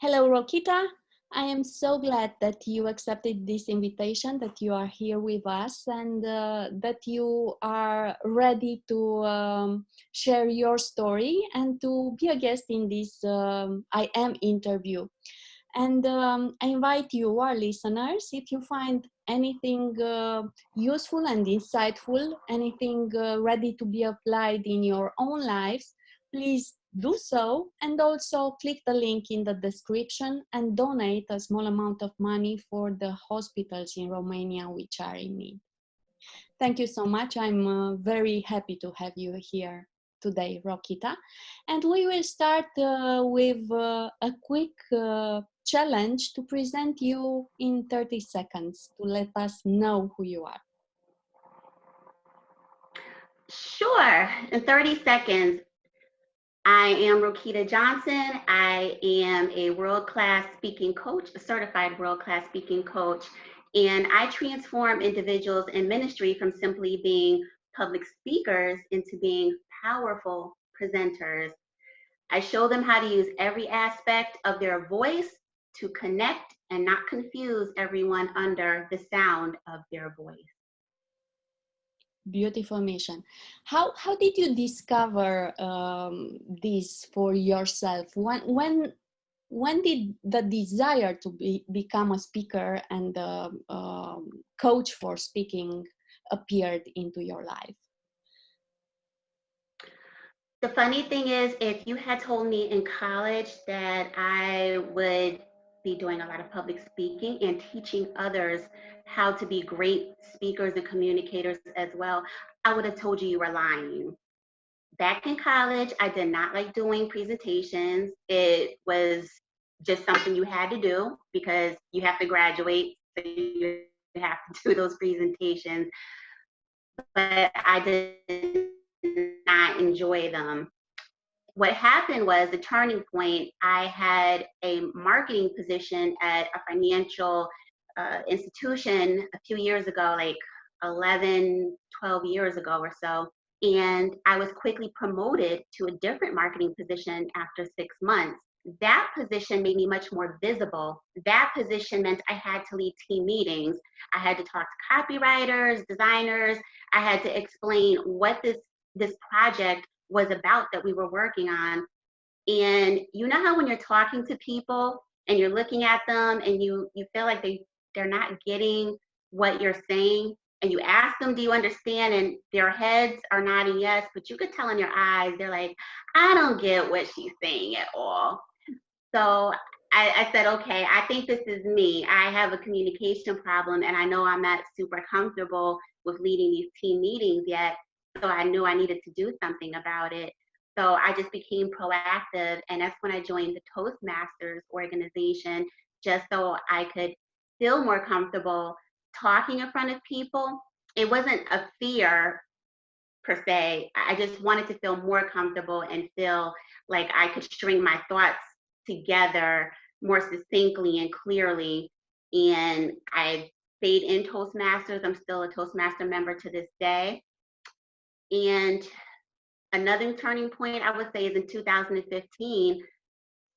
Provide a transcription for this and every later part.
Hello, Roquita. I am so glad that you accepted this invitation, that you are here with us, and that you are ready to share your story and to be a guest in this I Am interview. And I invite you, our listeners, if you find anything useful and insightful, anything ready to be applied in your own lives, please do so. And also click the link in the description and donate a small amount of money for the hospitals in Romania which are in need. Thank you so much. I'm very happy to have you here today, Roquita. And we will start with a quick challenge to present you in 30 seconds to let us know who you are. Sure. In 30 seconds, I am Roquita Johnson. I am a world-class speaking coach, a certified world-class speaking coach, and I transform individuals in ministry from simply being public speakers into being powerful presenters. I show them how to use every aspect of their voice to connect and not confuse everyone under the sound of their voice. Beautiful mission. How did you discover this for yourself? When did the desire to become a speaker and a coach for speaking appeared into your life? The funny thing is, if you had told me in college that I would be doing a lot of public speaking and teaching others how to be great speakers and communicators as well, I would have told you were lying. Back in college, I did not like doing presentations. It was just something you had to do because you have to graduate, so you have to do those presentations. But I did not enjoy them. What happened was the turning point. I had a marketing position at a financial institution a few years ago, like 11, 12 years ago or so. And I was quickly promoted to a different marketing position after 6 months. That position made me much more visible. That position meant I had to lead team meetings. I had to talk to copywriters, designers. I had to explain what this project was about that we were working on. And you know how when you're talking to people and you're looking at them and you feel like they're not getting what you're saying, and you ask them, do you understand? And their heads are nodding yes, but you could tell in their eyes, they're like, I don't get what she's saying at all. So I said, okay, I think this is me. I have a communication problem, and I know I'm not super comfortable with leading these team meetings yet. So I knew I needed to do something about it. So I just became proactive, and that's when I joined the Toastmasters organization, just so I could feel more comfortable talking in front of people. It wasn't a fear per se. I just wanted to feel more comfortable and feel like I could string my thoughts together more succinctly and clearly. And I stayed in Toastmasters. I'm still a Toastmaster member to this day. And another turning point I would say is in 2015,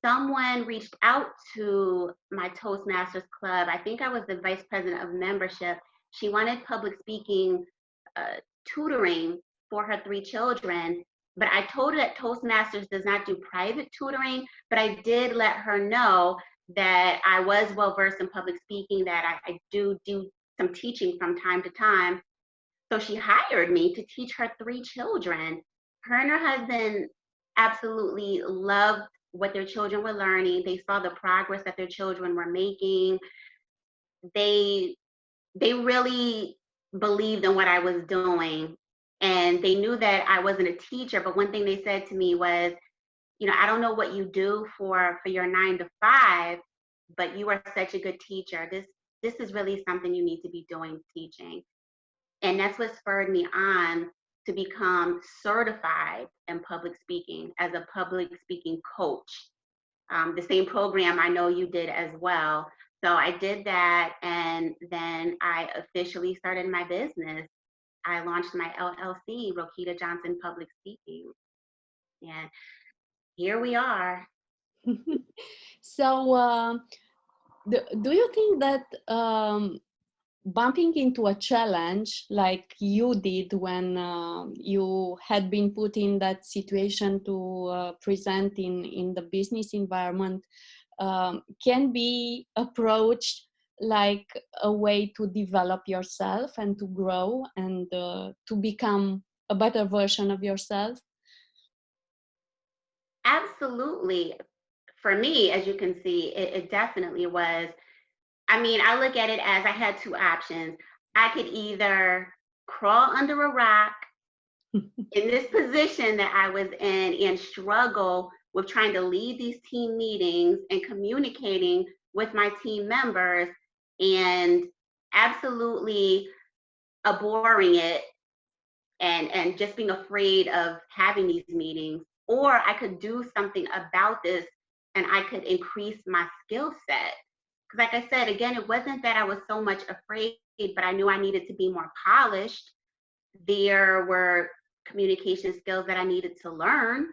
someone reached out to my Toastmasters club. I think I was the vice president of membership. She wanted public speaking tutoring for her 3 children. But I told her that Toastmasters does not do private tutoring, but I did let her know that I was well versed in public speaking, that I do some teaching from time to time. So she hired me to teach her 3 children. Her and her husband absolutely loved what their children were learning. They saw the progress that their children were making. They really believed in what I was doing. And they knew that I wasn't a teacher, but one thing they said to me was, you know, I don't know what you do for your 9 to 5, but you are such a good teacher. This is really something you need to be doing, teaching. And that's what spurred me on to become certified in public speaking as a public speaking coach. The same program I know you did as well. So I did that, and then I officially started my business. I launched my LLC, Roquita Johnson Public Speaking. And here we are. So, do you think that bumping into a challenge like you did when you had been put in that situation to present in the business environment can be approached like a way to develop yourself and to grow and to become a better version of yourself? Absolutely. For me, as you can see, it definitely was. I mean, I look at it as I had two options. I could either crawl under a rock in this position that I was in and struggle with trying to lead these team meetings and communicating with my team members and absolutely abhorring it and just being afraid of having these meetings, or I could do something about this and I could increase my skill set. Because like I said, again, it wasn't that I was so much afraid, but I knew I needed to be more polished. There were communication skills that I needed to learn.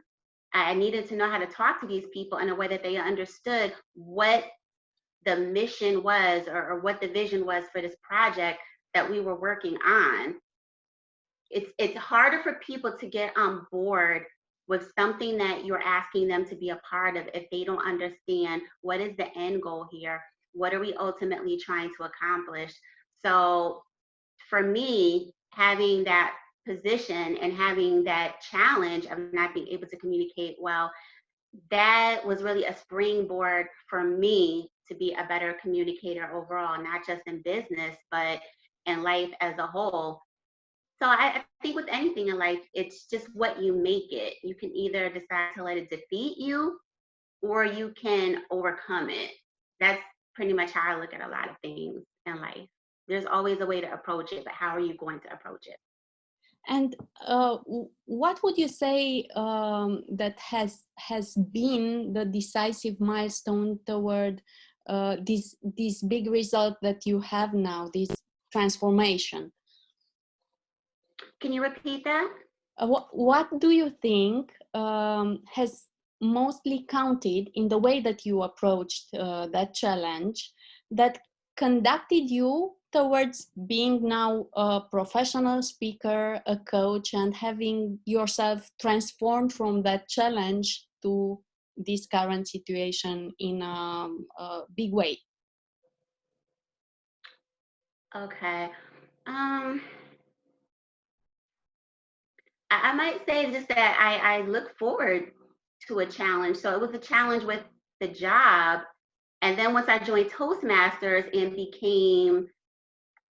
I needed to know how to talk to these people in a way that they understood what the mission was, or what the vision was for this project that we were working on. It's harder for people to get on board with something that you're asking them to be a part of if they don't understand what is the end goal here, what are we ultimately trying to accomplish. So for me, having that position and having that challenge of not being able to communicate well, that was really a springboard for me to be a better communicator overall, not just in business but in life as a whole. So I think with anything in life, it's just what you make it. You can either decide to let it defeat you, or you can overcome it. That's pretty much how I look at a lot of things in life. There's always a way to approach it, but how are you going to approach it? And what would you say that has been the decisive milestone toward this big result that you have now, this transformation? Can you repeat that? What do you think has mostly counted in the way that you approached that challenge that conducted you towards being now a professional speaker, a coach, and having yourself transformed from that challenge to this current situation in a big way? Okay. Um, I might say just that I look forward to a challenge. So it was a challenge with the job. And then once I joined Toastmasters and became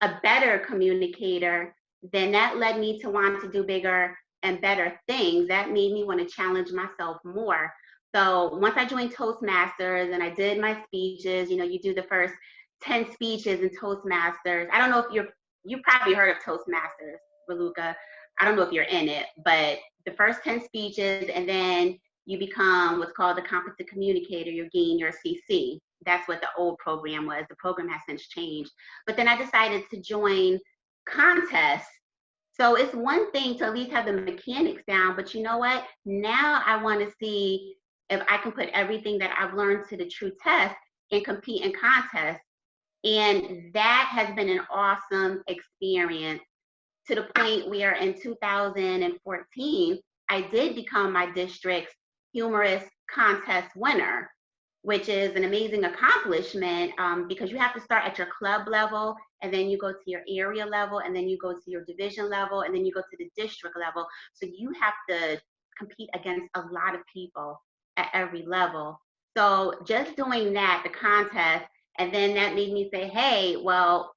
a better communicator, then that led me to want to do bigger and better things. That made me want to challenge myself more. So once I joined Toastmasters and I did my speeches, you know, you do the first 10 speeches in Toastmasters. I don't know if you probably heard of Toastmasters, Raluca. I don't know if you're in it, but the first 10 speeches, and then you become what's called a competent communicator. You gain your CC. That's what the old program was. The program has since changed. But then I decided to join contests. So it's one thing to at least have the mechanics down, but you know what? Now I want to see if I can put everything that I've learned to the true test and compete in contests. And that has been an awesome experience, to the point where in 2014, I did become my district's humorous contest winner, which is an amazing accomplishment, because you have to start at your club level, and then you go to your area level, and then you go to your division level, and then you go to the district level. So you have to compete against a lot of people at every level. So just doing that, the contest, and then that made me say, hey, well,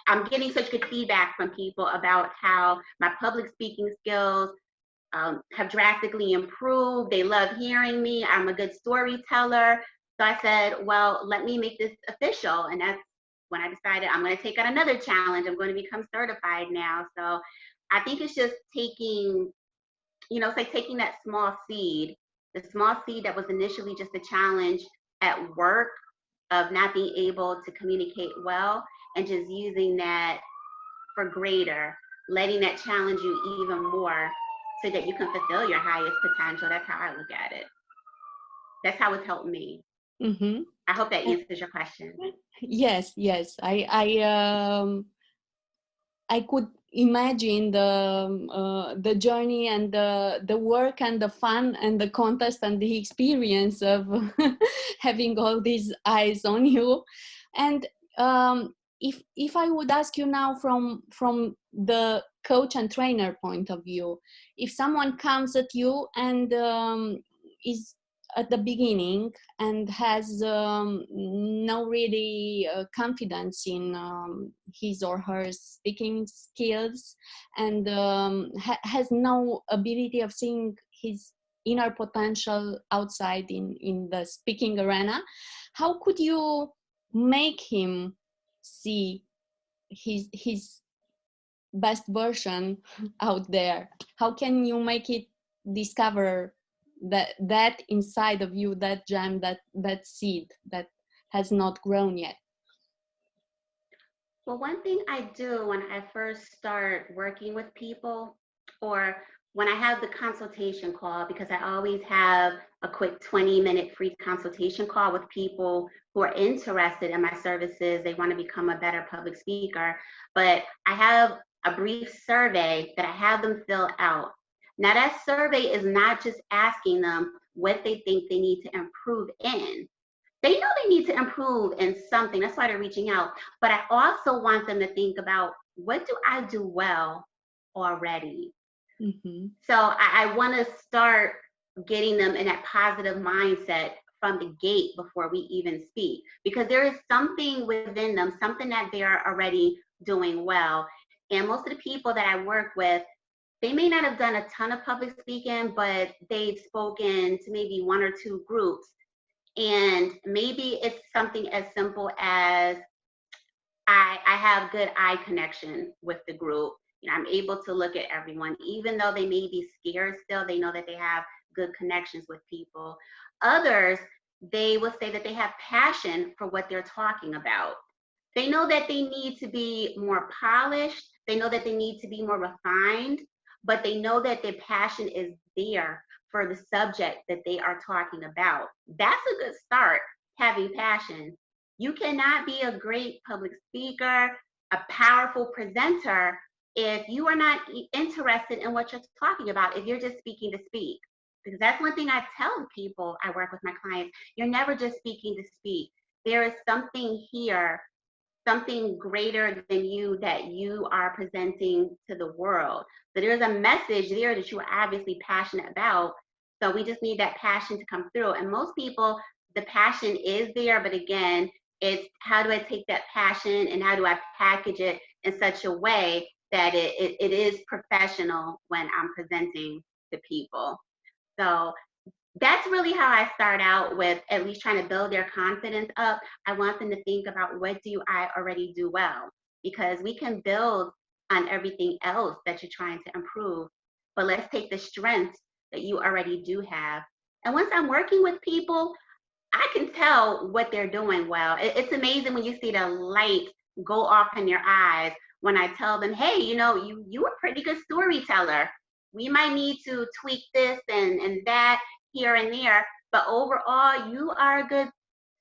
I'm getting such good feedback from people about how my public speaking skills have drastically improved. They love hearing me. I'm a good storyteller. So I said, well, let me make this official. And that's when I decided I'm going to take on another challenge. I'm going to become certified now. So I think it's just taking, you know, it's like taking that small seed, the small seed that was initially just a challenge at work of not being able to communicate well, and just using that for greater, letting that challenge you even more so that you can fulfill your highest potential. That's how I look at it. That's how it's helped me. Mm-hmm. I hope that answers your question. Yes, yes. I could imagine the journey and the work and the fun and the contest and the experience of having all these eyes on you. And if I would ask you now from the coach and trainer point of view, if someone comes at you and is at the beginning and has no really confidence in his or her speaking skills, and has no ability of seeing his inner potential outside in the speaking arena, how could you make him see his best version out there? How can you make it discover that inside of you, that gem, that seed that has not grown yet? Well, one thing I do when I first start working with people, or when I have the consultation call, because I always have a quick 20-minute free consultation call with people who are interested in my services. They want to become a better public speaker, but I have a brief survey that I have them fill out. Now, that survey is not just asking them what they think they need to improve in. They know they need to improve in something. That's why they're reaching out. But I also want them to think about, what do I do well already? Mm-hmm. So I want to start getting them in that positive mindset from the gate before we even speak, because there is something within them, something that they're already doing well. And most of the people that I work with, they may not have done a ton of public speaking, but they've spoken to maybe one or two groups. And maybe it's something as simple as, I have good eye connection with the group. You know, I'm able to look at everyone, even though they may be scared still, they know that they have good connections with people. Others, they will say that they have passion for what they're talking about. They know that they need to be more polished. They know that they need to be more refined, but they know that their passion is there for the subject that they are talking about. That's a good start, having passion. You cannot be a great public speaker, a powerful presenter, if you are not interested in what you're talking about, if you're just speaking to speak. Because that's one thing I tell people I work with my clients. You're never just speaking to speak. There is something here, something greater than you that you are presenting to the world. So there's a message there that you are obviously passionate about. So we just need that passion to come through. And most people, the passion is there, but again, it's how do I take that passion and how do I package it in such a way that it is professional when I'm presenting to people. So that's really how I start out, with at least trying to build their confidence up. I want them to think about, what do I already do well? Because we can build on everything else that you're trying to improve. But let's take the strengths that you already do have. And once I'm working with people, I can tell what they're doing well. It's amazing when you see the light go off in their eyes when I tell them, hey, you know, you a pretty good storyteller. We might need to tweak this and that here and there, but overall, you are a good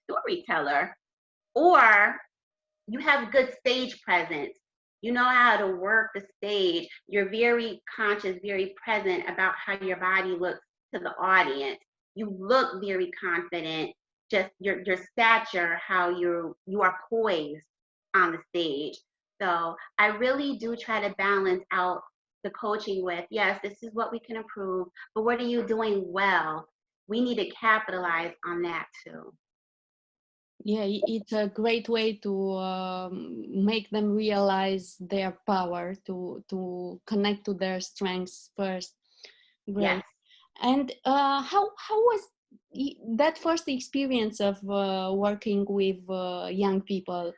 storyteller. Or you have good stage presence. You know how to work the stage. You're very conscious, very present about how your body looks to the audience. You look very confident, just your stature, how you are poised on the stage. So I really do try to balance out the coaching with, yes, this is what we can improve, but what are you doing well? We need to capitalize on that too. Yeah, it's a great way to make them realize their power, to connect to their strengths first. Yes. Great. And how was that first experience of working with young people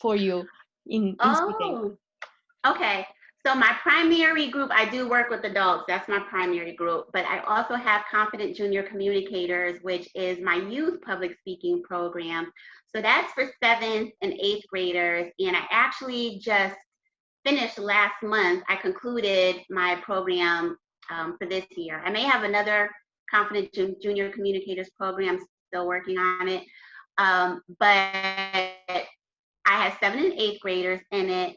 for you in speaking? Oh, okay. So my primary group, I do work with adults. That's my primary group. But I also have Confident Junior Communicators, which is my youth public speaking program. So that's for 7th and 8th graders. And I actually just finished last month. I concluded my program for this year. I may have another Confident Junior Communicators Program. I'm still working on it. But I have 7th and 8th graders in it.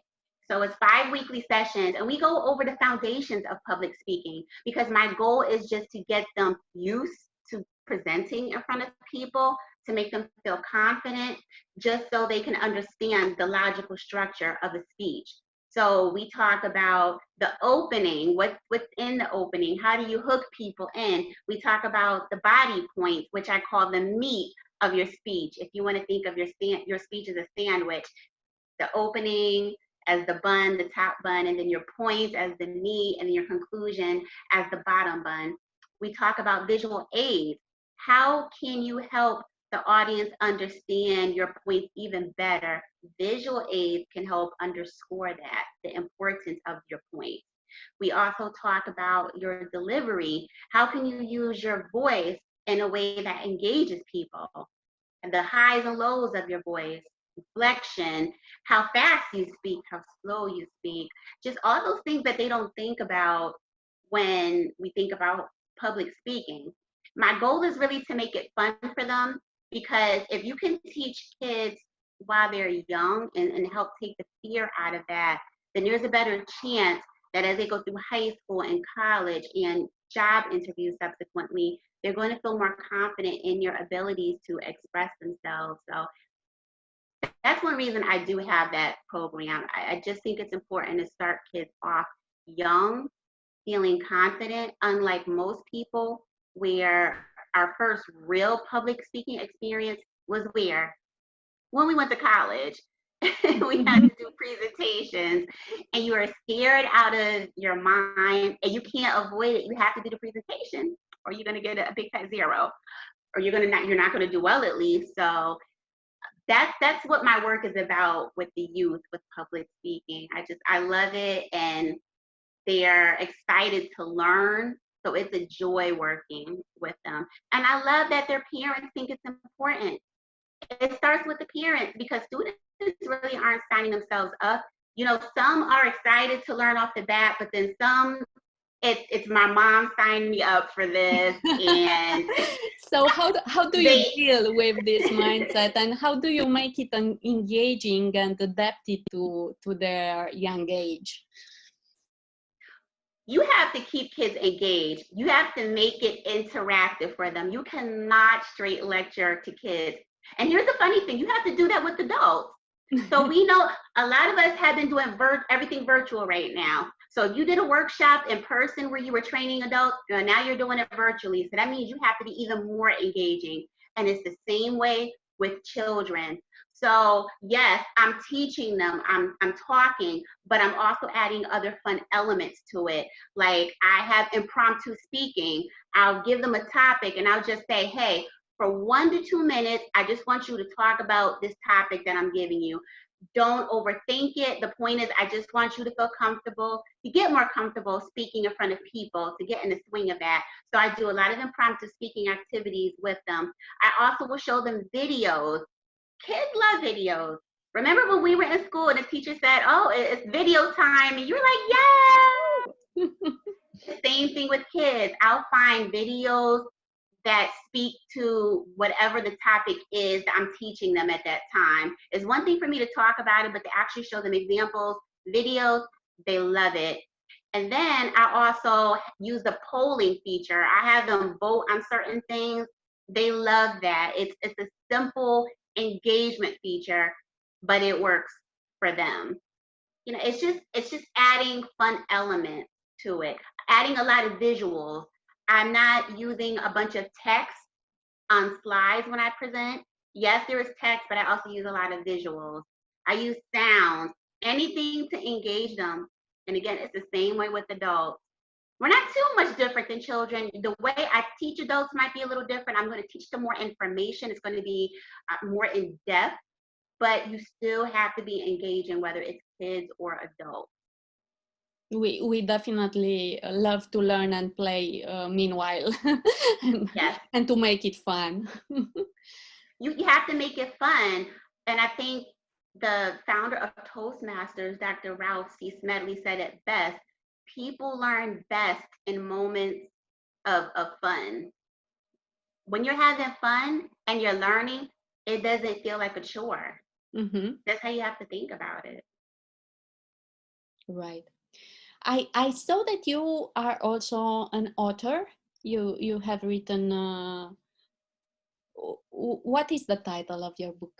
So it's 5 weekly sessions, and we go over the foundations of public speaking, because my goal is just to get them used to presenting in front of people, to make them feel confident, just so they can understand the logical structure of a speech. So we talk about the opening, what's within the opening, how do you hook people in? We talk about the body points, which I call the meat of your speech. If you want to think of your speech as a sandwich, the opening as the bun, the top bun, and then your points as the meat, and then your conclusion as the bottom bun. We talk about visual aids. How can you help the audience understand your points even better? Visual aids can help underscore that, the importance of your points. We also talk about your delivery. How can you use your voice in a way that engages people? And the highs and lows of your voice, inflection, how fast you speak, how slow you speak, just all those things that they don't think about when we think about public speaking. My goal is really to make it fun for them, because if you can teach kids while they're young and help take the fear out of that, then there's a better chance that as they go through high school and college and job interviews subsequently, they're going to feel more confident in your abilities to express themselves. So that's one reason I do have that program. I just think it's important to start kids off young, feeling confident, unlike most people, where our first real public speaking experience was when we went to college. We had to do presentations, and you are scared out of your mind, and you can't avoid it. You have to do the presentation, or you're going to get a big fat zero, or you're not going to do well, at least. So that's what my work is about with the youth, with public speaking. I love it, and they're excited to learn. So it's a joy working with them, and I love that their parents think it's important. It starts with the parents, because students really aren't signing themselves up. You know, some are excited to learn off the bat, but then some, it's my mom signed me up for this, and so how do you they deal with this mindset, and how do you make it engaging and adapted to their young age? You have to keep kids engaged. You have to make it interactive for them. You cannot straight lecture to kids. And here's the funny thing, you have to do that with adults. So we know a lot of us have been doing everything virtual right now. So if you did a workshop in person where you were training adults, now you're doing it virtually. So that means you have to be even more engaging. And it's the same way with children. So yes, I'm teaching them, I'm talking, but I'm also adding other fun elements to it. Like I have impromptu speaking. I'll give them a topic and I'll just say, hey, for 1 to 2 minutes, I just want you to talk about this topic that I'm giving you. Don't overthink it. The point is, I just want you to feel comfortable, to get more comfortable speaking in front of people, to get in the swing of that. So I do a lot of impromptu speaking activities with them. I also will show them videos. Kids love videos. Remember when we were in school and the teacher said, oh, it's video time, and you were like, yeah. Same thing with kids. I'll find videos that speak to whatever the topic is that I'm teaching them at that time. It's one thing for me to talk about it, but to actually show them examples, videos, they love it. And then I also use the polling feature. I have them vote on certain things. They love that. It's a simple engagement feature, but it works for them. You know, it's just adding fun elements to it, adding a lot of visuals. I'm not using a bunch of text on slides when I present. Yes, there is text, but I also use a lot of visuals. I use sounds, anything to engage them. And again, it's the same way with adults. We're not too much different than children. The way I teach adults might be a little different. I'm going to teach them more information. It's going to be more in depth, but you still have to be engaging, whether it's kids or adults. We definitely love to learn and play meanwhile, Yes. and to make it fun. You have to make it fun. And I think the founder of Toastmasters, Dr. Ralph C. Smedley, said it best. People learn best in moments of fun. when you're having fun and you're learning, it doesn't feel like a chore. That's how you have to think about it. Right. I saw that you are also an author. You have written. What is the title of your book?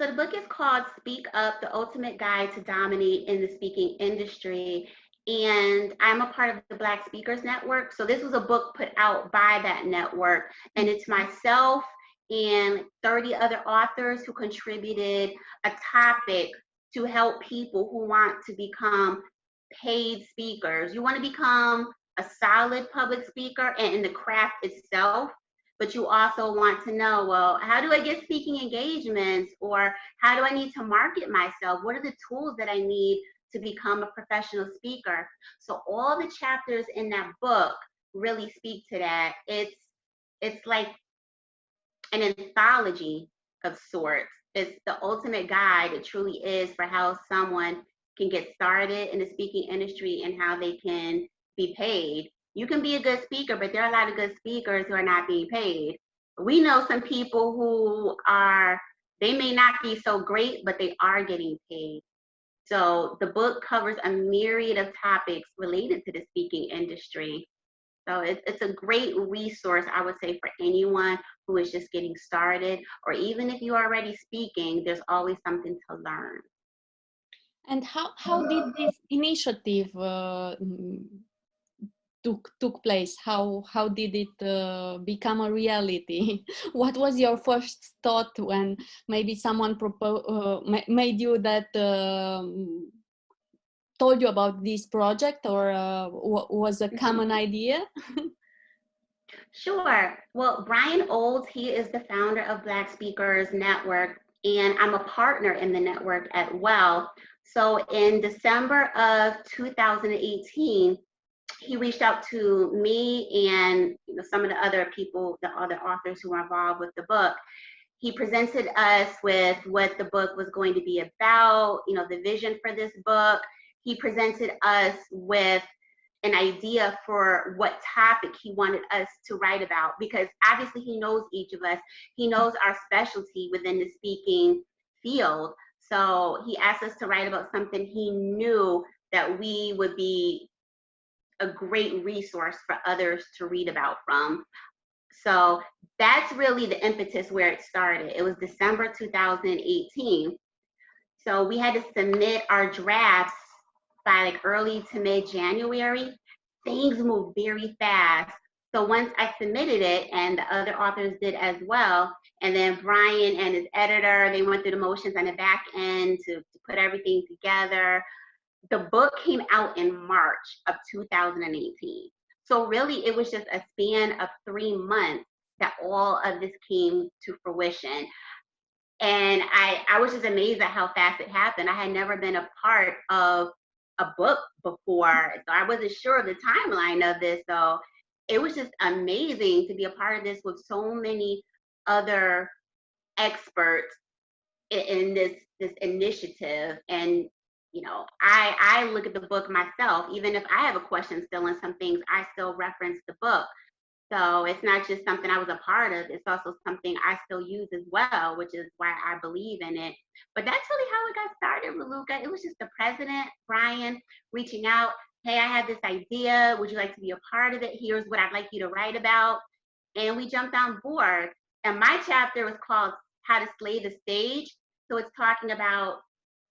So the book is called Speak Up, The Ultimate Guide to Dominate in the Speaking Industry. And I'm a part of the Black Speakers Network. So this was a book put out by that network. And it's myself and 30 other authors who contributed a topic to help people who want to become paid speakers. You want to become a solid public speaker and in the craft itself, but you also want to know, well, how do I get speaking engagements, or how do I need to market myself? What are the tools that I need to become a professional speaker? So all the chapters in that book really speak to that. It's like an anthology of sorts. It's the ultimate guide. It truly is for how someone can get started in the speaking industry and how they can be paid. You can be a good speaker, but there are a lot of good speakers who are not being paid. We know some people who are, they may not be so great, but they are getting paid. So the book covers a myriad of topics related to the speaking industry. So it's a great resource, I would say, for anyone who is just getting started, or even if you're already speaking, there's always something to learn. And how did this initiative took place? How did it become a reality? What was your first thought when maybe someone made you that told you about this project, or was a common idea? Sure. Well, Brian Olds, he is the founder of Black Speakers Network, and I'm a partner in the network as well. So in December of 2018, he reached out to me and some of the other people, the other authors who were involved with the book. He presented us with what the book was going to be about, the vision for this book. He presented us with an idea for what topic he wanted us to write about, because obviously he knows each of us. He knows our specialty within the speaking field. So he asked us to write about something he knew that we would be a great resource for others to read about from. So that's really the impetus where it started. It was December 2018. So we had to submit our drafts by like early to mid-January. Things moved very fast. So once I submitted it, and the other authors did as well, and then Brian and his editor, they went through the motions on the back end to put everything together. The book came out in March of 2018. So really it was just a span of 3 months that all of this came to fruition. And I was just amazed at how fast it happened. I had never been a part of a book before, so I wasn't sure of the timeline of this. So it was just amazing to be a part of this with so many other experts in this initiative. And I look at the book myself. Even if I have a question still in some things, I still reference the book. So it's not just something I was a part of, it's also something I still use as well, which is why I believe in it. But that's really how it got started, Raluca. It was just the president, Brian, reaching out. Hey, I have this idea. Would you like to be a part of it? Here's what I'd like you to write about. And we jumped on board. And my chapter was called How to Slay the Stage. So it's talking about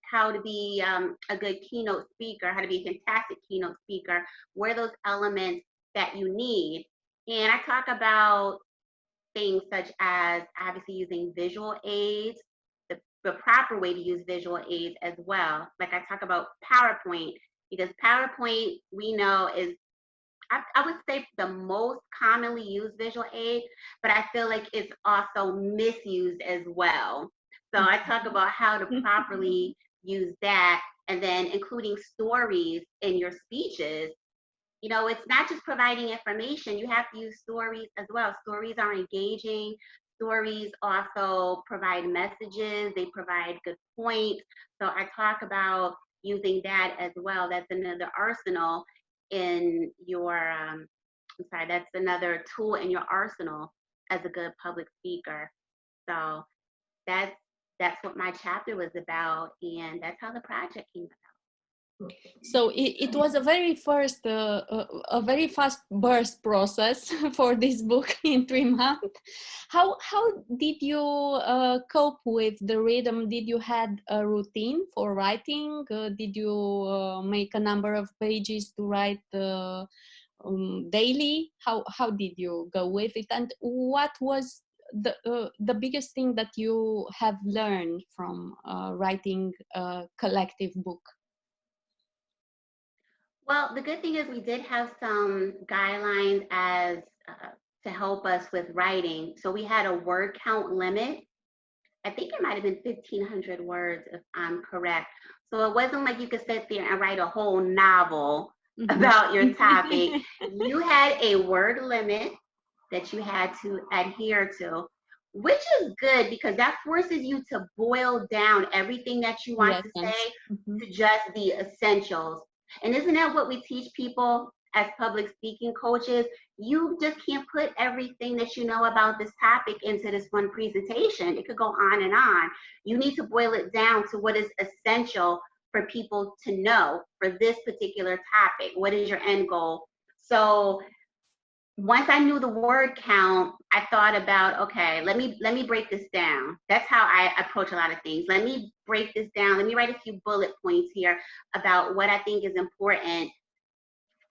how to be a good keynote speaker, how to be a fantastic keynote speaker, what are those elements that you need. And I talk about things such as obviously using visual aids, the proper way to use visual aids as well. Like I talk about PowerPoint, because PowerPoint we know is, I would say, the most commonly used visual aid, but I feel like it's also misused as well. So I talk about how to properly use that, and then including stories in your speeches. It's not just providing information, you have to use stories as well. Stories are engaging. Stories also provide messages, they provide good points. So I talk about using that as well. That's another arsenal in your, I'm sorry, that's another tool in your arsenal as a good public speaker. So that's that's what my chapter was about, and that's how the project came about. So it was a very fast birth process for this book in 3 months. How did you cope with the rhythm? Did you had a routine for writing? Did you make a number of pages to write daily? How did you go with it? And what was the biggest thing that you have learned from writing a collective book? Well, the good thing is we did have some guidelines as to help us with writing. So we had a word count limit. I think it might have been 1,500 words, if I'm correct. So it wasn't like you could sit there and write a whole novel about your topic. You had a word limit that you had to adhere to, which is good because that forces you to boil down everything that you want to say to just the essentials. And isn't that what we teach people as public speaking coaches? You just can't put everything that you know about this topic into this one presentation. It could go on and on. You need to boil it down to what is essential for people to know for this particular topic. What is your end goal? So once I knew the word count, I thought about, okay, let me break this down. That's how I approach a lot of things. Let me break this down. Let me write a few bullet points here about what I think is important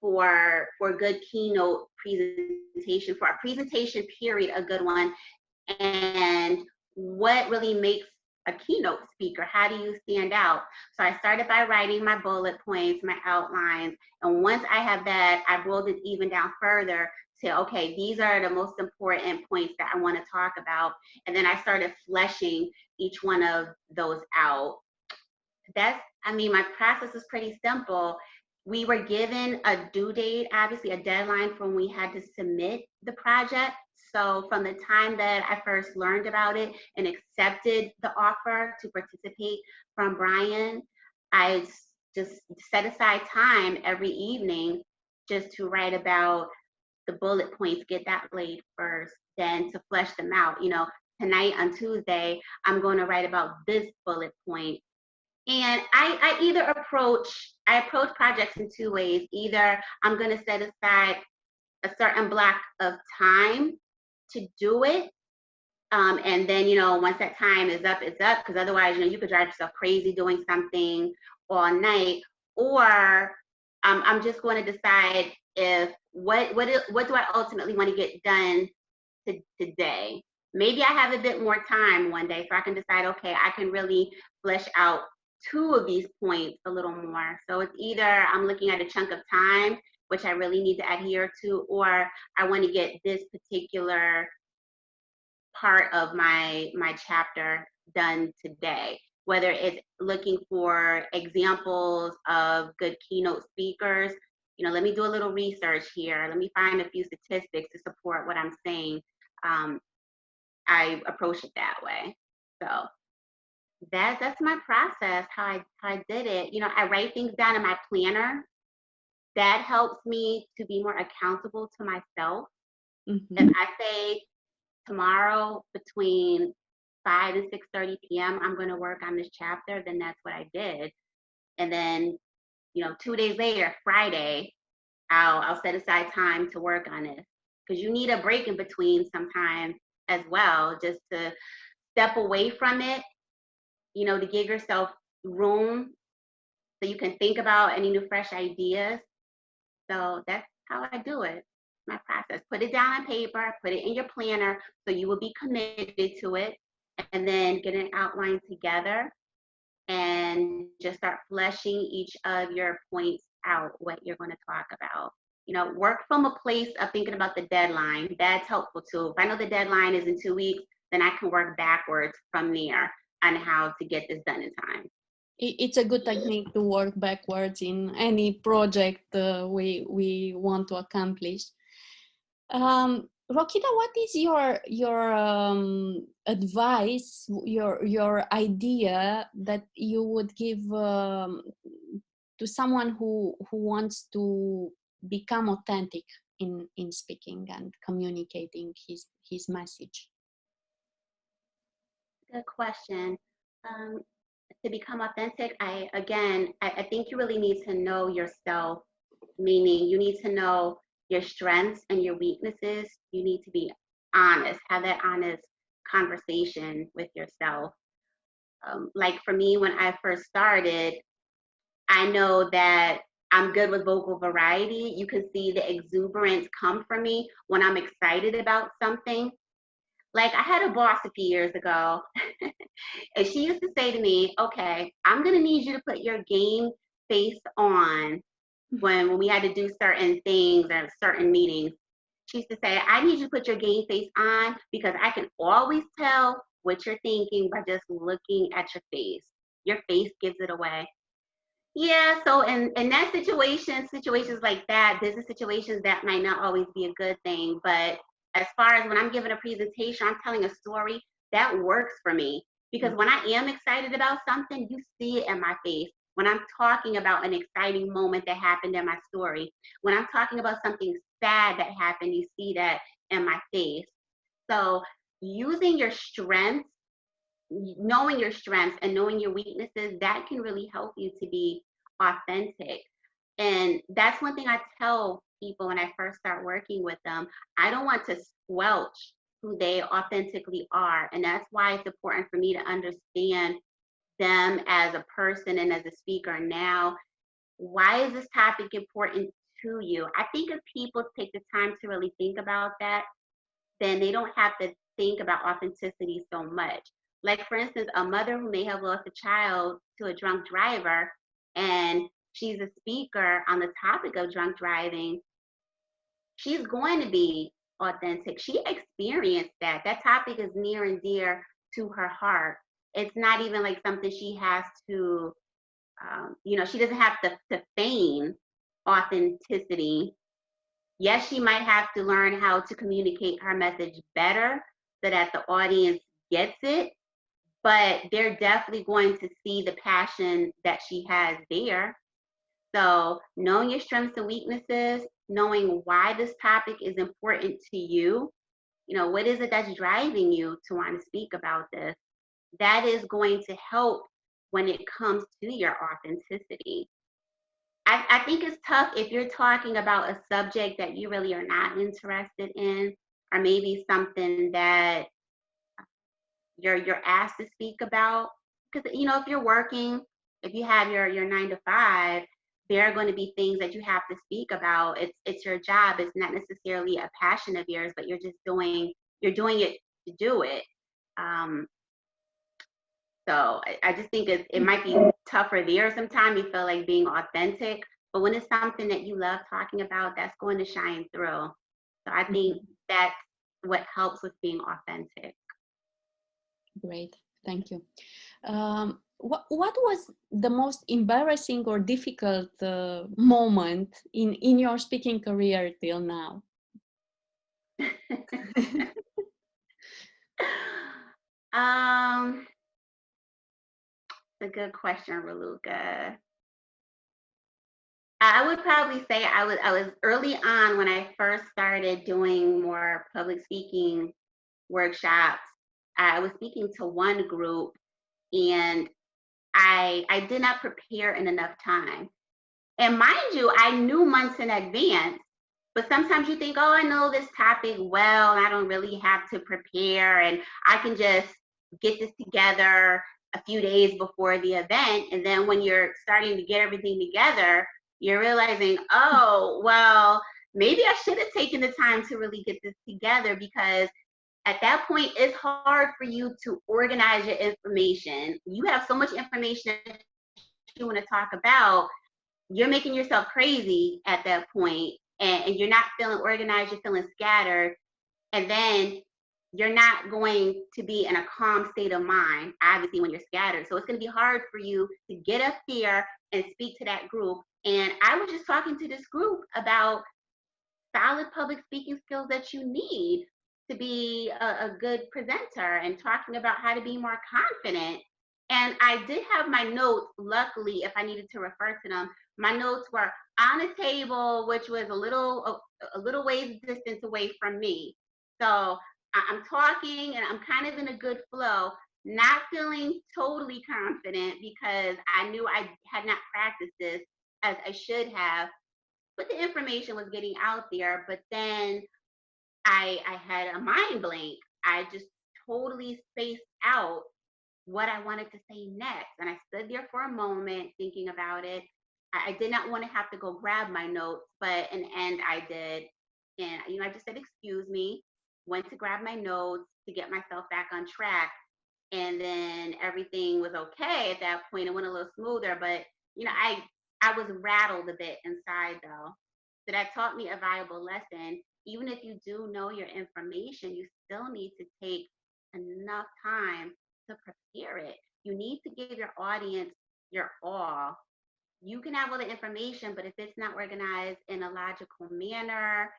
for a good keynote presentation, for a presentation period, a good one, and what really makes a keynote speaker. How do you stand out? So I started by writing my bullet points, my outlines, and once I have that, I rolled it even down further to, okay, these are the most important points that I want to talk about, and then I started fleshing each one of those out. My process is pretty simple. We were given a due date, obviously a deadline from when we had to submit the project. So from the time that I first learned about it and accepted the offer to participate from Brian, I just set aside time every evening just to write about the bullet points, get that laid first, then to flesh them out. Tonight on Tuesday, I'm going to write about this bullet point. And I approach projects in two ways. Either I'm going to set aside a certain block of time to do it. And then, once that time is up, it's up. Because otherwise, you could drive yourself crazy doing something all night. Or I'm just going to decide what do I ultimately want to get done today. Maybe I have a bit more time one day, so I can decide, okay, I can really flesh out two of these points a little more. So it's either I'm looking at a chunk of time, which I really need to adhere to, or I want to get this particular part of my chapter done today. Whether it's looking for examples of good keynote speakers, let me do a little research here. Let me find a few statistics to support what I'm saying. I approach it that way. So that's my process, how I did it. I write things down in my planner. That helps me to be more accountable to myself. Mm-hmm. If I say tomorrow between 5 and 6:30 p.m., I'm going to work on this chapter, then that's what I did. And then, 2 days later, Friday, I'll set aside time to work on it. Because you need a break in between sometimes as well, just to step away from it, to give yourself room so you can think about any new fresh ideas. So that's how I do it. My process. Put it down on paper, put it in your planner so you will be committed to it, and then get an outline together and just start fleshing each of your points out, what you're going to talk about. Work from a place of thinking about the deadline. That's helpful too. If I know the deadline is in 2 weeks, then I can work backwards from there on how to get this done in time. It's a good technique to work backwards in any project we want to accomplish. Roquita, what is your advice, your idea that you would give to someone who wants to become authentic in speaking and communicating his message? Good question. Um, to become authentic, I think you really need to know yourself, meaning you need to know your strengths and your weaknesses. You need to be honest, have that honest conversation with yourself. Like for me, when I first started, I know that I'm good with vocal variety. You can see the exuberance come from me when I'm excited about something. Like I had a boss a few years ago, and she used to say to me, okay, I'm going to need you to put your game face on when we had to do certain things or certain meetings. She used to say, I need you to put your game face on because I can always tell what you're thinking by just looking at your face. Your face gives it away. Yeah, so in that situations like that, business situations, that might not always be a good thing. But as far as when I'm giving a presentation, I'm telling a story, that works for me. Because when I am excited about something, you see it in my face. When I'm talking about an exciting moment that happened in my story, when I'm talking about something sad that happened, you see that in my face. So using your strengths, knowing your strengths and knowing your weaknesses, that can really help you to be authentic. And that's one thing I tell people when I first start working with them. I don't want to squelch who they authentically are. And that's why it's important for me to understand them as a person and as a speaker. Now, why is this topic important to you? I think if people take the time to really think about that, then they don't have to think about authenticity so much. Like, for instance, a mother who may have lost a child to a drunk driver and she's a speaker on the topic of drunk driving, she's going to be authentic. She experienced that. That topic is near and dear to her heart. It's not even like something she has to, she doesn't have to feign authenticity. Yes, she might have to learn how to communicate her message better so that the audience gets it, but they're definitely going to see the passion that she has there. So, knowing your strengths and weaknesses, knowing why this topic is important to you, what is it that's driving you to want to speak about this? That is going to help when it comes to your authenticity. I think it's tough if you're talking about a subject that you really are not interested in, or maybe something that you're asked to speak about. Because if you're working, if you have your 9 to 5, there are going to be things that you have to speak about. It's your job. It's not necessarily a passion of yours, but you're doing it to do it. So I just think it might be tougher there sometimes. You feel like being authentic, but when it's something that you love talking about, that's going to shine through. So I think that's what helps with being authentic. Great, thank you. What was the most embarrassing or difficult moment in your speaking career till now? A good question, Raluca. I would probably say I was early on when I first started doing more public speaking workshops. I was speaking to one group, and I did not prepare in enough time. And mind you, I knew months in advance, but sometimes you think, oh, I know this topic well, I don't really have to prepare, and I can just get this together a few days before the event. And then when you're starting to get everything together, you're realizing, oh, well, maybe I should have taken the time to really get this together, because at that point, it's hard for you to organize your information. You have so much information that you want to talk about. You're making yourself crazy at that point, and you're not feeling organized, you're feeling scattered, and then you're not going to be in a calm state of mind, obviously, when you're scattered. So it's going to be hard for you to get up there and speak to that group. And I was just talking to this group about solid public speaking skills that you need to be a good presenter, and talking about how to be more confident. And I did have my notes, luckily, if I needed to refer to them. My notes were on a table, which was a little ways distance away from me. So I'm talking and I'm kind of in a good flow, not feeling totally confident because I knew I had not practiced this as I should have, but the information was getting out there. But then I had a mind blank. I just totally spaced out what I wanted to say next. And I stood there for a moment thinking about it. I did not want to have to go grab my notes, but in the end I did. And I just said, excuse me, went to grab my notes to get myself back on track. And then everything was okay at that point. It went a little smoother, but I was rattled a bit inside though. So that taught me a valuable lesson. Even if you do know your information, you still need to take enough time to prepare it. You need to give your audience your all. You can have all the information, but if it's not organized in a logical manner,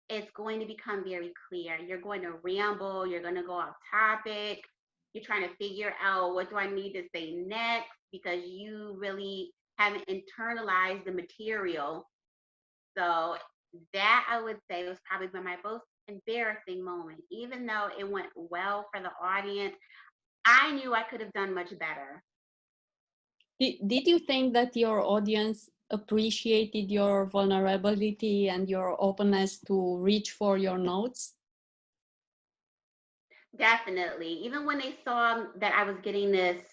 it's going to become very clear. You're going to ramble, you're going to go off topic, you're trying to figure out what do I need to say next because you really haven't internalized the material. So that I would say was probably my most embarrassing moment. Even though it went well for the audience, I knew I could have done much better. Did you think that your audience appreciated your vulnerability and your openness to reach for your notes? Definitely. Even when they saw that I was getting this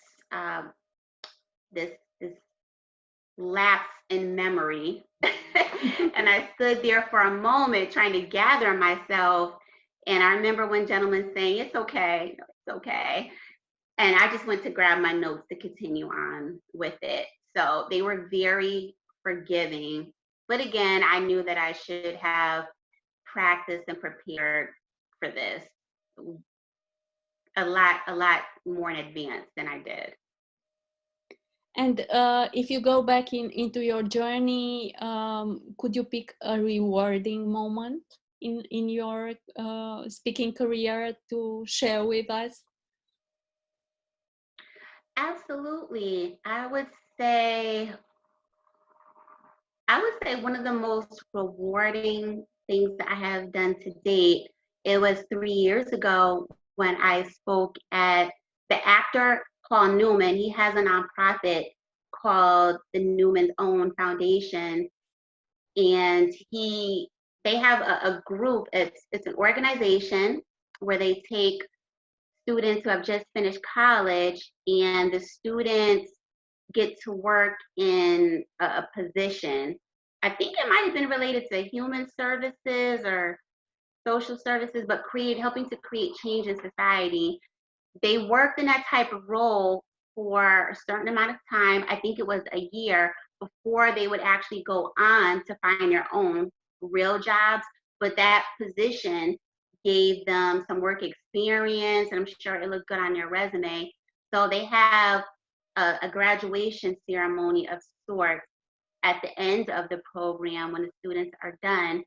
lapse in memory, and I stood there for a moment trying to gather myself. And I remember one gentleman saying, "It's okay, it's okay." And I just went to grab my notes to continue on with it. So they were very forgiving. But again, I knew that I should have practiced and prepared for this a lot more in advance than I did. And if you go back into your journey, could you pick a rewarding moment in your speaking career to share with us? Absolutely. I would say one of the most rewarding things that I have done to date, it was 3 years ago when I spoke at the actor Paul Newman. He has a nonprofit called the Newman's Own Foundation. And they have a group, it's an organization where they take students who have just finished college, and the students get to work in a position. I think it might have been related to human services or social services, but helping to create change in society. They worked in that type of role for a certain amount of time. I think it was a year before they would actually go on to find their own real jobs. But that position gave them some work experience, and I'm sure it looked good on their resume. So they have a graduation ceremony of sorts at the end of the program when the students are done.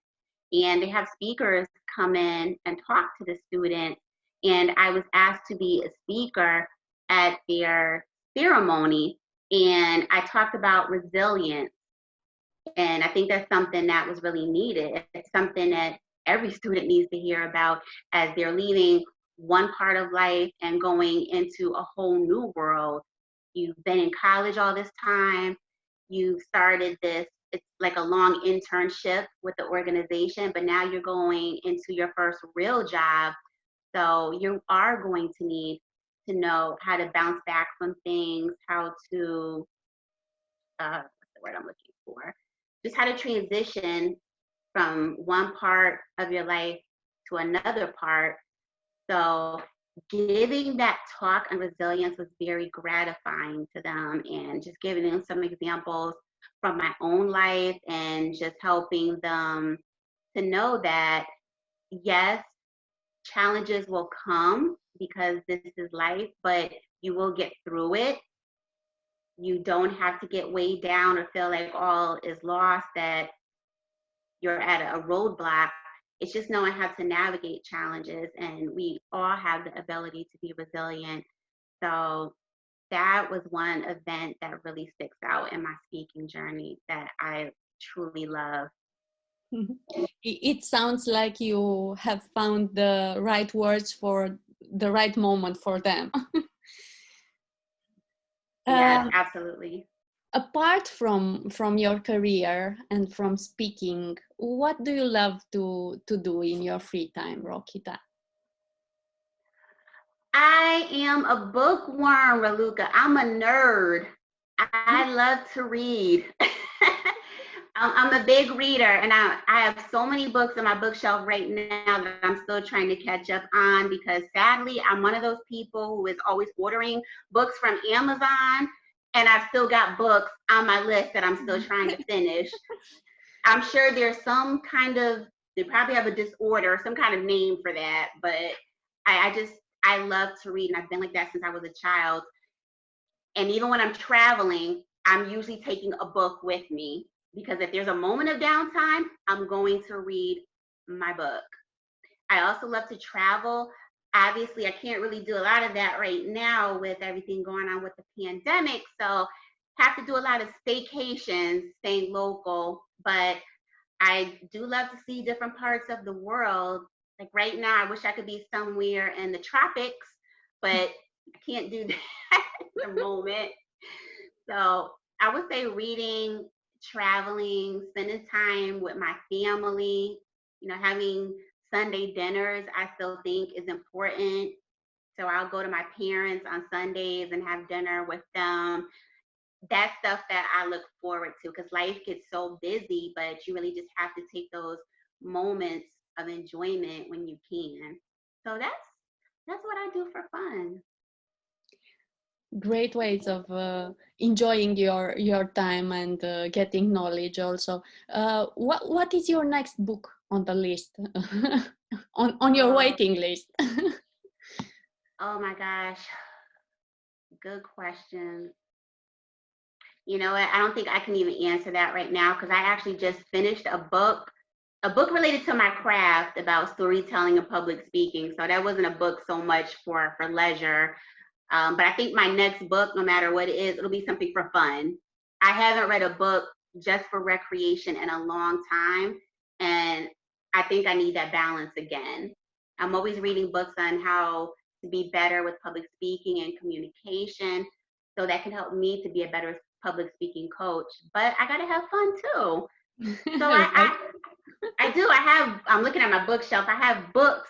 And they have speakers come in and talk to the students. And I was asked to be a speaker at their ceremony. And I talked about resilience. And I think that's something that was really needed. It's something that every student needs to hear about as they're leaving one part of life and going into a whole new world. You've been in college all this time. You've started this, it's like a long internship with the organization, but now you're going into your first real job. So you are going to need to know how to bounce back from things, how to, what's the word I'm looking for? Just how to transition from one part of your life to another part. So giving that talk on resilience was very gratifying to them, and just giving them some examples from my own life and just helping them to know that yes, challenges will come because this is life, but you will get through it. You don't have to get weighed down or feel like all is lost, that you're at a roadblock. It's just knowing how to navigate challenges, and we all have the ability to be resilient. So that was one event that really sticks out in my speaking journey that I truly love. It sounds like you have found the right words for the right moment for them. Yes, um, absolutely. Apart from your career and from speaking, what do you love to do in your free time, Roquita? I am a bookworm, Raluca. I'm a nerd. I love to read. I'm a big reader, and I have so many books on my bookshelf right now that I'm still trying to catch up on, because sadly, I'm one of those people who is always ordering books from Amazon, and I've still got books on my list that I'm still trying to finish. I'm sure there's some kind of, they probably have a disorder, some kind of name for that, but I love to read, and I've been like that since I was a child. And even when I'm traveling, I'm usually taking a book with me, because if there's a moment of downtime, I'm going to read my book. I also love to travel. Obviously, I can't really do a lot of that right now with everything going on with the pandemic. So have to do a lot of staycations, staying local, but I do love to see different parts of the world. Like right now, I wish I could be somewhere in the tropics, but I can't do that at the moment. So I would say reading, traveling, spending time with my family, having Sunday dinners, I still think is important. So I'll go to my parents on Sundays and have dinner with them. That's stuff that I look forward to, because life gets so busy, but you really just have to take those moments of enjoyment when you can. So that's what I do for fun. Great ways of enjoying your time and getting knowledge also. What is your next book on the list? On your Oh, waiting list? oh my gosh, good question. You know what? I don't think I can even answer that right now, because I actually just finished a book related to my craft about storytelling and public speaking. So that wasn't a book so much for leisure. But I think my next book, no matter what it is, it'll be something for fun. I haven't read a book just for recreation in a long time, and I think I need that balance again. I'm always reading books on how to be better with public speaking and communication, so that can help me to be a better public speaking coach. But I gotta have fun too. So Right. I do. I'm looking at my bookshelf. I have books.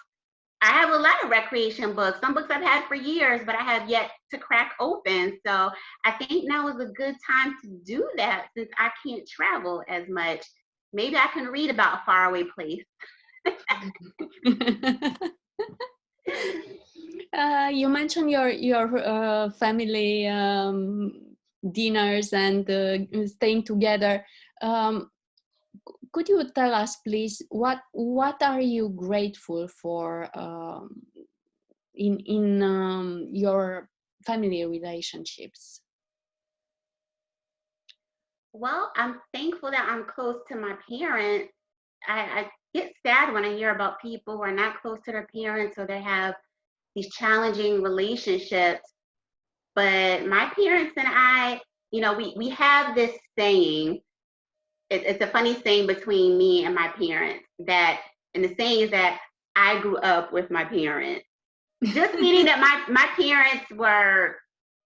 I have a lot of recreation books. Some books I've had for years, but I have yet to crack open. So I think now is a good time to do that, since I can't travel as much. Maybe I can read about a faraway place. You mentioned your family dinners and staying together. Um, could you tell us, please, what are you grateful for in your family relationships? Well, I'm thankful that I'm close to my parents. I get sad when I hear about people who are not close to their parents, or they have these challenging relationships. But my parents and I, we have this saying. It's a funny saying between me and my parents, and the saying is that I grew up with my parents. Just meaning that my parents were,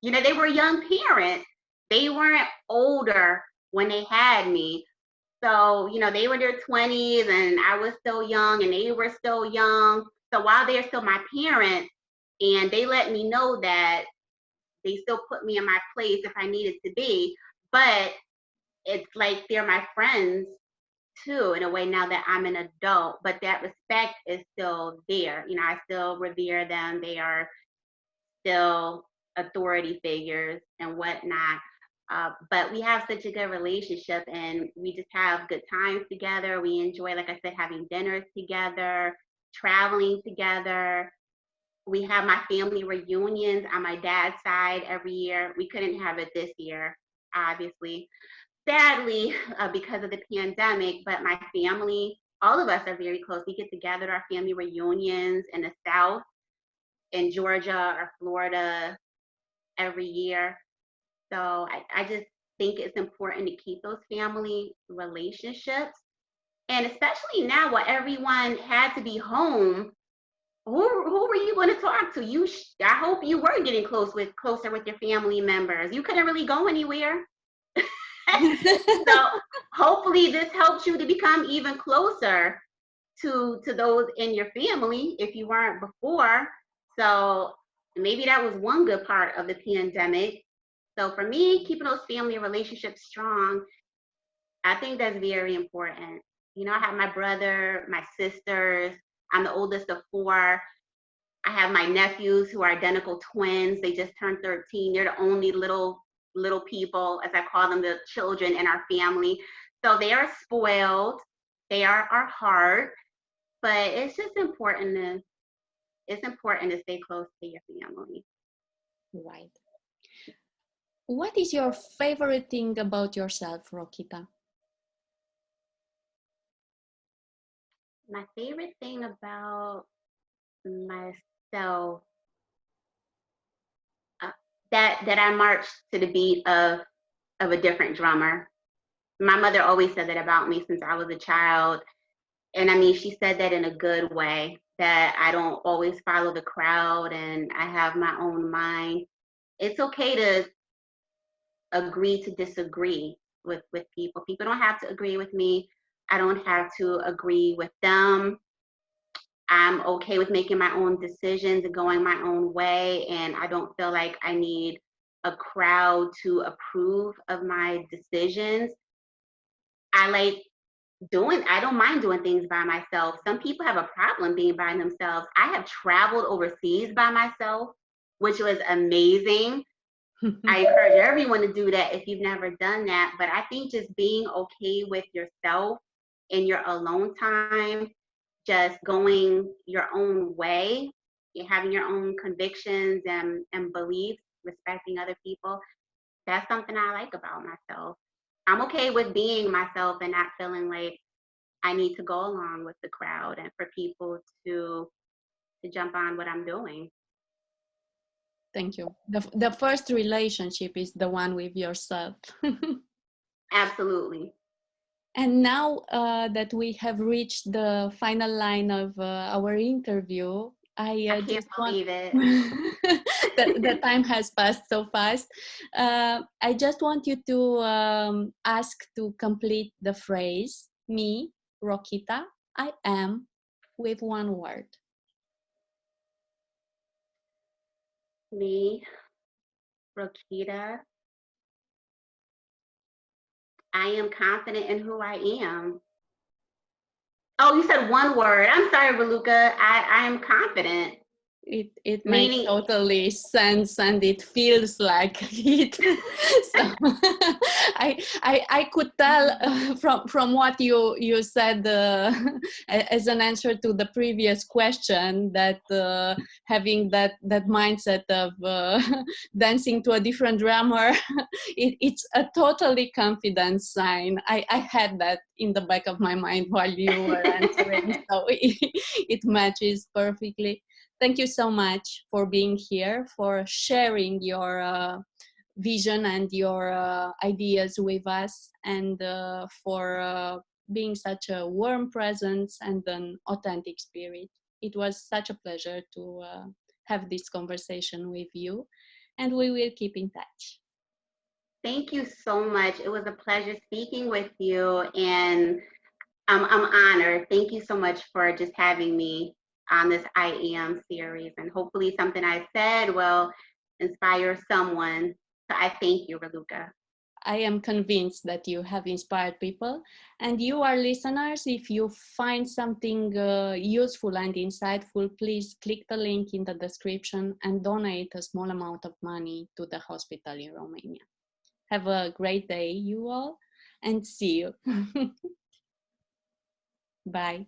they were young parents. They weren't older when they had me. So, they were in their 20s and I was still young and they were still young. So while they're still my parents, and they let me know that they still put me in my place if I needed to be, but it's like they're my friends too, in a way, now that I'm an adult, but that respect is still there. I still revere them. They are still authority figures and whatnot. But we have such a good relationship, and we just have good times together. We enjoy, like I said, having dinners together, traveling together. We have my family reunions on my dad's side every year. We couldn't have it this year, obviously, sadly, because of the pandemic, but my family, all of us are very close. We get together at our family reunions in the South, in Georgia or Florida. every year. So I just think it's important to keep those family relationships. And especially now where everyone had to be home, who were you going to talk to? I hope you were getting closer with your family members. You couldn't really go anywhere. So hopefully this helps you to become even closer to those in your family if you weren't before. So maybe that was one good part of the pandemic. So for me, keeping those family relationships strong, I think that's very important. You know, I have my brother, my sisters. I'm the oldest of four. I have my nephews who are identical twins. They just turned 13. They're the only little people, as I call them, the children in our family. So they are spoiled. They are our heart. But it's important to stay close to your family. Right. What is your favorite thing about yourself, Roquita? My favorite thing about myself, that I marched to the beat of a different drummer. My mother always said that about me since I was a child. And I mean, she said that in a good way, that I don't always follow the crowd and I have my own mind. It's okay to agree to disagree with people. People don't have to agree with me. I don't have to agree with them. I'm okay with making my own decisions and going my own way. And I don't feel like I need a crowd to approve of my decisions. I don't mind doing things by myself. Some people have a problem being by themselves. I have traveled overseas by myself, which was amazing. I encourage everyone to do that if you've never done that. But I think just being okay with yourself in your alone time, just going your own way, having your own convictions and beliefs, respecting other people, that's something I like about myself. I'm okay with being myself and not feeling like I need to go along with the crowd and for people to jump on what I'm doing. Thank you. The first relationship is the one with yourself. Absolutely. And now that we have reached the final line of our interview, I I can't just want believe it. the time has passed so fast. I just want you to ask to complete the phrase, me, Roquita, I am, with one word. Me, Roquita, I am confident in who I am. Oh, you said one word. I'm sorry, Raluca. I am confident. It makes Meaning, totally sense and it feels like it. So I could tell from what you said as an answer to the previous question that having that mindset of dancing to a different drummer, it's a totally confidence sign. I had that in the back of my mind while you were answering, so it matches perfectly. Thank you so much for being here, for sharing your vision and your ideas with us, and for being such a warm presence and an authentic spirit. It was such a pleasure to have this conversation with you, and we will keep in touch. thank you so much. It was a pleasure speaking with you, and I'm honored. Thank you so much for just having me on this I Am series, and hopefully something I said will inspire someone. So I thank you, Raluca. I am convinced that you have inspired people, and you, our listeners, if you find something useful and insightful, please click the link in the description and donate a small amount of money to the hospital in Romania. Have a great day, you all, and see you. Bye.